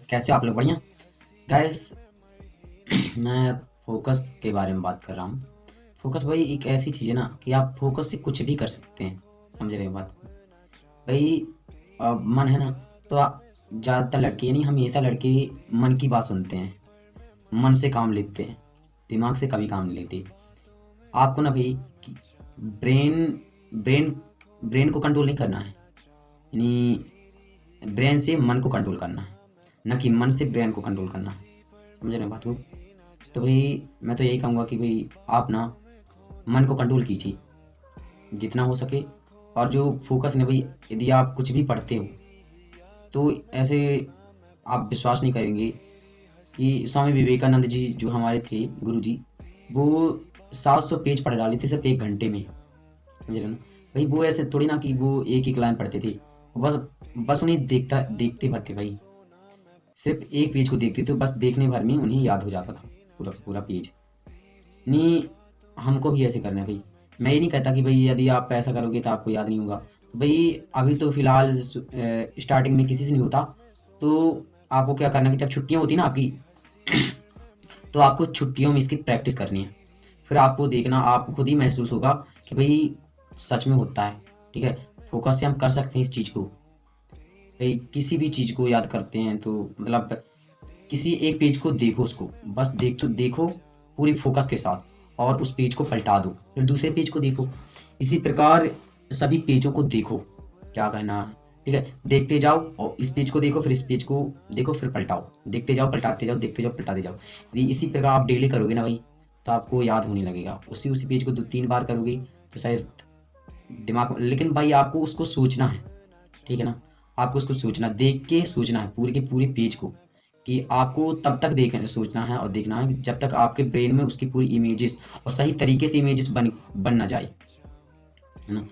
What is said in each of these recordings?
Guys, कैसे हो आप लोग? बढ़िया गाइस। मैं फोकस के बारे में बात कर रहा हूँ। फोकस भाई एक ऐसी चीज़ है ना कि आप फोकस से कुछ भी कर सकते हैं। समझ रहे हो बात भाई? मन है ना, तो ज़्यादातर लड़के यानी हमेशा लड़के मन की बात सुनते हैं, मन से काम लेते हैं, दिमाग से कभी काम नहीं लेते। आपको ना भाई ब्रेन ब्रेन ब्रेन को कंट्रोल नहीं करना है, यानी ब्रेन से मन को कंट्रोल करना है, ना कि मन से ब्रेन को कंट्रोल करना है। समझ रहे हो बात को? तो भाई मैं तो यही कहूँगा कि भाई आप ना मन को कंट्रोल कीजिए जितना हो सके। और जो फोकस है भाई, यदि आप कुछ भी पढ़ते हो तो ऐसे आप विश्वास नहीं करेंगे कि स्वामी विवेकानंद जी जो हमारे थे गुरु जी, वो 700 पेज पढ़ डाले थे सिर्फ 1 घंटे में। समझ रहे हो ना भाई? वो ऐसे थोड़ी ना कि वो एक एक लाइन पढ़ते थे, बस बस उन्हें देखते भर थे भाई। सिर्फ एक पेज को देखते थे, बस देखने भर में उन्हें याद हो जाता था पूरा पूरा पेज। नहीं, हमको भी ऐसे करना है भाई। मैं ये नहीं कहता कि भाई यदि आप ऐसा करोगे तो आपको याद नहीं होगा। तो भाई अभी तो फिलहाल स्टार्टिंग में किसी से नहीं होता। तो आपको क्या करना है कि जब छुट्टियां होती ना आपकी, तो आपको छुट्टियों में इसकी प्रैक्टिस करनी है। फिर आपको देखना, आपको खुद ही महसूस होगा कि भाई सच में होता है। ठीक है, फोकस से हम कर सकते हैं इस चीज़ को। भाई किसी भी चीज़ को याद करते हैं तो मतलब किसी एक पेज को देखो, उसको बस देखो पूरी फोकस के साथ, और उस पेज को पलटा दो, फिर दूसरे पेज को देखो। इसी प्रकार सभी पेजों को देखो, क्या कहना है? ठीक है, देखते जाओ और इस पेज को देखो, फिर इस पेज को देखो, फिर पलटाओ, देखते जाओ पलटाते जाओ, देखते जाओ पलटाते जाओ। यदि इसी प्रकार आप डेली करोगे ना भाई, तो आपको याद होने लगेगा। उसी पेज को 2-3 बार करोगे तो शायद दिमाग में, लेकिन भाई आपको उसको सोचना है। ठीक है ना? आपको उसको सोचना, देख के सोचना है पूरी के पूरी पेज को, कि आपको तब तक देखना सोचना है और देखना है जब तक आपके ब्रेन में उसकी पूरी इमेजेस और सही तरीके से इमेजेस बन ना जाए, है ना?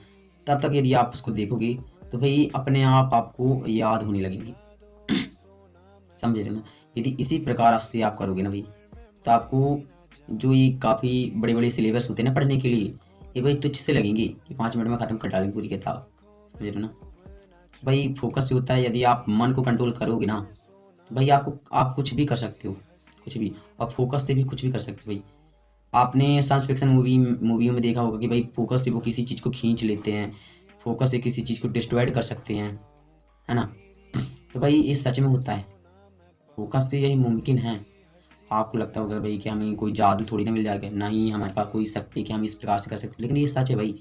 तब तक यदि आप उसको देखोगे तो भाई अपने आप आपको याद होने लगेंगी। समझ रहे ना? यदि इसी प्रकार से आप करोगे ना भाई, तो आपको जो ये काफ़ी बड़े बड़े सिलेबस होते हैं ना पढ़ने के लिए, ये भाई तुच्छ से लगेंगे कि 5 मिनट में ख़त्म कर डालेंगे पूरी किताब। समझ रहे हो ना भाई? फोकस से होता है, यदि आप मन को कंट्रोल करोगे ना, तो भाई आप कुछ भी कर सकते हो, कुछ भी। और फोकस से भी कुछ भी कर सकते हो भाई। आपने साइंस फिक्शन मूवियों में देखा होगा कि भाई फोकस से वो किसी चीज़ को खींच लेते हैं, फोकस से किसी चीज़ को डिस्ट्रॉयड कर सकते हैं, है ना? तो भाई ये सच में होता है, फोकस से यही मुमकिन है। आपको लगता होगा भाई कि हमें कोई जादू थोड़ी ना मिल जाएगा, ना ही हमारे पास कोई शक्ति कि हम इस प्रकार से कर सकते हैं, लेकिन ये सच है भाई।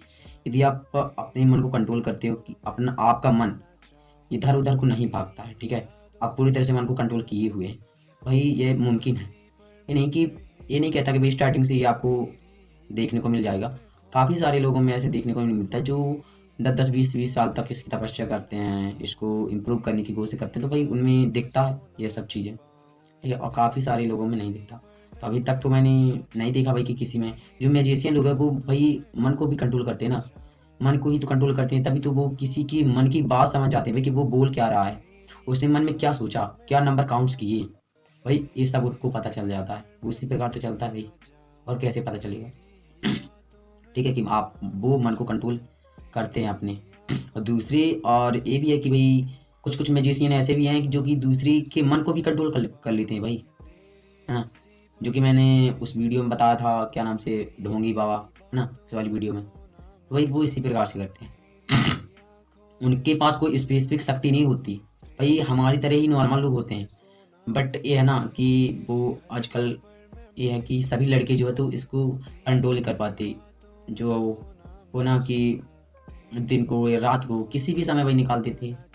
यदि आप अपने मन को कंट्रोल करते हो कि अपना आपका मन इधर उधर को नहीं भागता है, ठीक है, आप पूरी तरह से मन को कंट्रोल किए हुए हैं, भाई ये मुमकिन है। ये नहीं कहता कि भाई स्टार्टिंग से ही आपको देखने को मिल जाएगा। काफ़ी सारे लोगों में ऐसे देखने को नहीं मिलता है जो 10-10 20-20 साल तक इसकी तपस्या करते हैं, इसको इम्प्रूव करने की कोशिश करते हैं, तो भाई उनमें दिखता है ये सब चीज़ें। ठीक है, और काफ़ी सारे लोगों में नहीं दिखता। तो अभी तक तो मैंने नहीं देखा भाई कि किसी में, जो मैजिशियन लोग हैं वो भाई मन को भी कंट्रोल करते हैं ना, मन को ही तो कंट्रोल करते हैं, तभी तो वो किसी की मन की बात समझ जाते हैं भाई कि वो बोल क्या रहा है, उसने मन में क्या सोचा, क्या नंबर काउंट्स किए, भाई ये सब उनको पता चल जाता है। उसी प्रकार तो चलता है भाई, और कैसे पता चलेगा? ठीक है, कि आप वो मन को कंट्रोल करते हैं अपने। और दूसरे और ये भी है कि भाई कुछ कुछ मैजिशियन ऐसे भी हैं कि जो कि दूसरे के मन को भी कंट्रोल कर लेते हैं भाई, है ना? जो कि मैंने उस वीडियो में बताया था, क्या नाम से, ढोंगी बाबा, है ना, उस वाली वीडियो में। तो भाई वो इसी प्रकार से करते हैं। उनके पास कोई स्पेसिफिक शक्ति नहीं होती भाई, हमारी तरह ही नॉर्मल लोग होते हैं। बट ये है ना कि वो आजकल ये है कि सभी लड़के जो है तो इसको कंट्रोल नहीं कर पाते, जो वो ना कि दिन को या रात को किसी भी समय भाई निकाल देते हैं।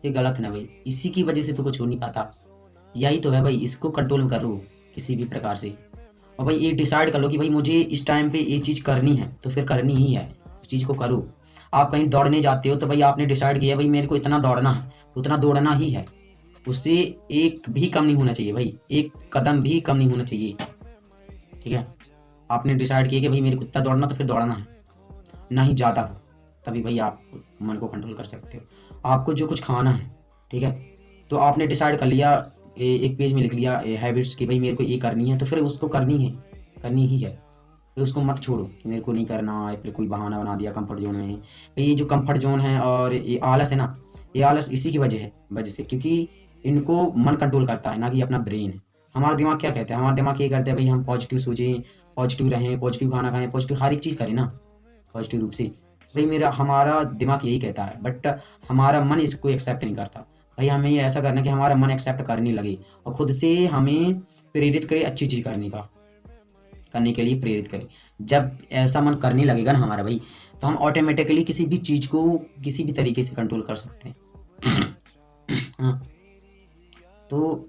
ये गलत है ना भाई, इसी की वजह से तो कुछ हो नहीं पाता। यही तो है भाई, इसको कंट्रोल करो किसी भी प्रकार से। और भाई ये डिसाइड कर लो कि भाई मुझे इस टाइम पे ये चीज़ करनी है, तो फिर करनी ही है, उस चीज़ को करो। आप कहीं दौड़ने जाते हो तो भाई आपने डिसाइड किया भाई मेरे को इतना दौड़ना है, तो उतना दौड़ना ही है। उससे एक भी कम नहीं होना चाहिए भाई, एक कदम भी कम नहीं होना चाहिए। ठीक है, आपने डिसाइड किया कि भाई मेरे को इतना दौड़ना, तो फिर दौड़ना है, ना ही ज़्यादा हो। तभी भाई आप मन को कंट्रोल कर सकते हो। आपको जो कुछ खाना है, ठीक है, तो आपने डिसाइड कर लिया, एक पेज में लिख लिया हैबिट्स की भाई मेरे को ये करनी है, तो फिर उसको करनी है, करनी ही है। तो उसको मत छोड़ो कि मेरे को नहीं करना, या फिर कोई बहाना बना दिया कंफर्ट जोन में। ये जो कंफर्ट जोन है और ये आलस है ना, ये आलस इसी की वजह से, क्योंकि इनको मन कंट्रोल करता है, ना कि अपना ब्रेन। हमारा दिमाग क्या कहता है, हमारा दिमाग ये करता है भाई हम पॉजिटिव सोचें, पॉजिटिव रहें, पॉजिटिव खाना खाएं, पॉजिटिव हर एक चीज़ करें ना पॉजिटिव रूप से। भाई मेरा हमारा दिमाग यही कहता है, बट हमारा मन इसको एक्सेप्ट नहीं करता। भाई हमें ये ऐसा करना है कि हमारा मन एक्सेप्ट करने लगे और खुद से हमें प्रेरित करे अच्छी चीज़ करने के लिए प्रेरित करे। जब ऐसा मन करने लगेगा ना हमारा भाई, तो हम ऑटोमेटिकली किसी भी चीज़ को किसी भी तरीके से कंट्रोल कर सकते हैं। हाँ, तो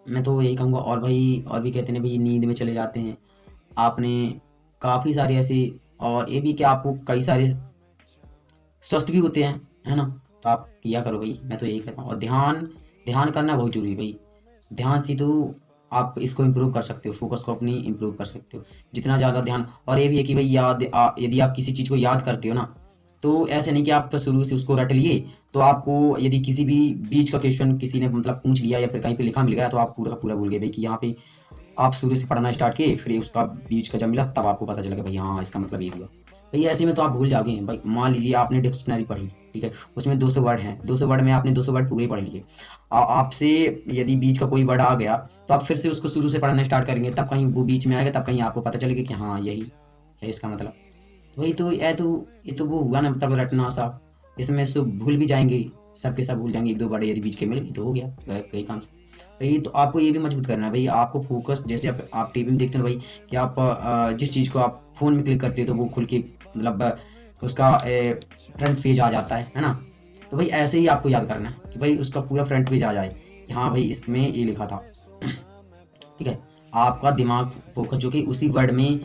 मैं तो यही कहूँगा। और भाई और भी कहते हैं भाई नींद में चले जाते हैं। आपने काफ़ी सारे ऐसे, और ये भी कि आपको कई सारे स्वस्थ भी होते हैं, है ना? तो आप किया करो भाई, मैं तो यही कहता हूँ। और ध्यान ध्यान करना बहुत ज़रूरी है भाई। ध्यान से तो आप इसको इम्प्रूव कर सकते हो, फोकस को अपनी इम्प्रूव कर सकते हो जितना ज़्यादा ध्यान। और ये भी है कि भाई यदि आप किसी चीज़ को याद करते हो ना, तो ऐसे नहीं कि आप तो शुरू से उसको रट लिए, तो आपको यदि किसी भी बीच का क्वेश्चन किसी ने मतलब पूछ लिया या फिर कहीं पे लिखा मिल गया, तो आप पूरा का पूरा भूल गए भाई कि यहाँ पे आप शुरू से पढ़ना स्टार्ट किए, फिर उसका बीच का जब मिला तब आपको पता चला कि भाई हाँ इसका मतलब ये हुआ। भाई ऐसे में तो आप भूल जाओगे भाई। मान लीजिए आपने डिक्शनरी पढ़ी, ठीक है, उसमें 200 वर्ड हैं, 200 वर्ड में आपने 200 वर्ड पूरे पढ़ लिए। आपसे यदि बीच का कोई वर्ड आ गया, तो आप फिर से उसको शुरू से पढ़ना स्टार्ट करेंगे, तब कहीं वो बीच में आएगा, तब कहीं आपको पता चलेगा कि हाँ यही है इसका मतलब। तो वही तो ये तो वो हुआ ना, मतलब रटना सा। इसमें सब भूल भी जाएंगे, सबके सब भूल जाएंगे। एक दो वर्ड यदि बीच के मिल गए तो हो गया, कई काम से। भाई तो आपको ये भी मजबूत करना है भाई, आपको फोकस जैसे आप टीवी में देखते हो भाई कि आप जिस चीज़ को आप फ़ोन में क्लिक करते हो तो वो खुल के मतलब उसका फ्रंट पेज आ जाता है ना? तो भाई ऐसे ही आपको याद करना है कि भाई उसका पूरा फ्रंट पेज आ जाए कि हाँ भाई इसमें ये लिखा था। ठीक है, आपका दिमाग फोकस जो कि उसी वर्ड में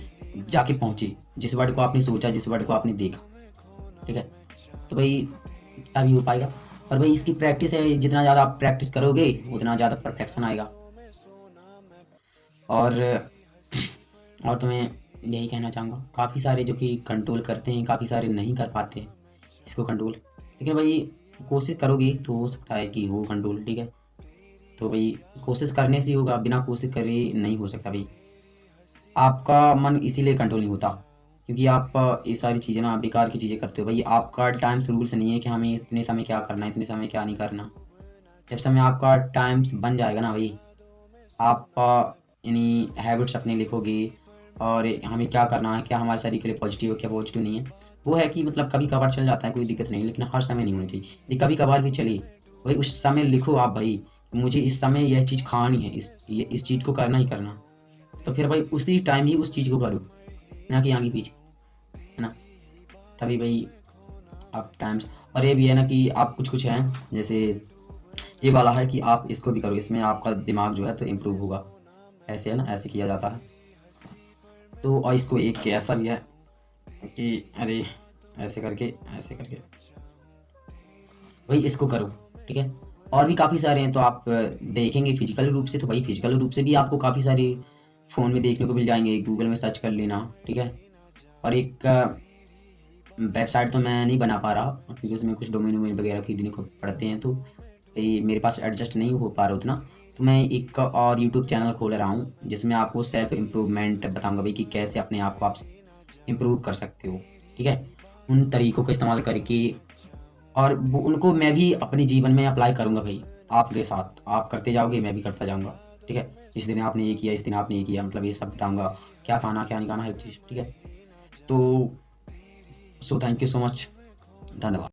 जाके पहुंचे, जिस वर्ड को आपने सोचा, जिस वर्ड को आपने देखा। ठीक है, तो भाई तभी हो पाएगा। और भाई इसकी प्रैक्टिस है, जितना ज़्यादा आप प्रैक्टिस करोगे उतना ज़्यादा परफेक्शन आएगा। और तो मैं यही कहना चाहूँगा, काफ़ी सारे जो कि कंट्रोल करते हैं, काफ़ी सारे नहीं कर पाते हैं इसको कंट्रोल। लेकिन भाई कोशिश करोगे तो हो सकता है कि हो कंट्रोल। ठीक है, तो भाई कोशिश करने से ही होगा, बिना कोशिश करे नहीं हो सकता भाई। आपका मन इसीलिए कंट्रोल नहीं होता क्योंकि आप ये सारी चीज़ें ना बेकार की चीज़ें करते हो भाई। आपका टाइम्स रूल्स नहीं है कि हमें इतने समय क्या करना है, इतने समय क्या नहीं करना। जब समय आपका टाइम्स बन जाएगा ना भाई, आप यानी हैबिट्स अपने लिखोगे और हमें क्या करना है, क्या हमारे शरीर के लिए पॉजिटिव है, क्या पॉजिटिव नहीं है। वो है कि मतलब कभी कभार चल जाता है, कोई दिक्कत नहीं, लेकिन हर समय नहीं होनी चाहिए। यदि कभी कभार भी चले भाई, उस समय लिखो आप भाई, मुझे इस समय यह चीज़ खानी है, इस चीज़ को करना ही करना। तो फिर भाई उसी टाइम ही उस चीज़ को करो, ना कि आगे पीछे, है ना? तभी भाई आप टाइम्स। और ये भी है ना कि आप कुछ कुछ हैं, जैसे ये वाला है कि आप इसको भी करो, इसमें आपका दिमाग जो है तो इम्प्रूव होगा। ऐसे है ना, ऐसे किया जाता है। तो और इसको एक ऐसा भी है कि अरे ऐसे करके भाई इसको करो। ठीक है, और भी काफ़ी सारे हैं, तो आप देखेंगे फिजिकल रूप से, तो भाई फिजिकल रूप से भी आपको काफ़ी सारे फ़ोन में देखने को मिल जाएंगे, गूगल में सर्च कर लेना। ठीक है, और एक वेबसाइट तो मैं नहीं बना पा रहा क्योंकि उसमें कुछ डोमेन वोमेन वगैरह खरीदने को पड़ते हैं, तो ये मेरे पास एडजस्ट नहीं हो पा रहा उतना। तो मैं एक और यूट्यूब चैनल खोल रहा हूँ जिसमें आपको सेल्फ इम्प्रूवमेंट बताऊंगा भाई कि कैसे अपने आप को आप इम्प्रूव कर सकते हो। ठीक है, उन तरीकों का इस्तेमाल करके, और वो उनको मैं भी अपने जीवन में अप्लाई करूँगा भाई। आपके साथ आप करते जाओगे, मैं भी करता जाऊँगा। ठीक है, इस दिन आपने ये किया, इस दिन आपने ये किया, मतलब ये सब बताऊँगा, क्या खाना क्या नहीं खाना, हर चीज़। ठीक है, तो so thank you so much, धन्यवाद।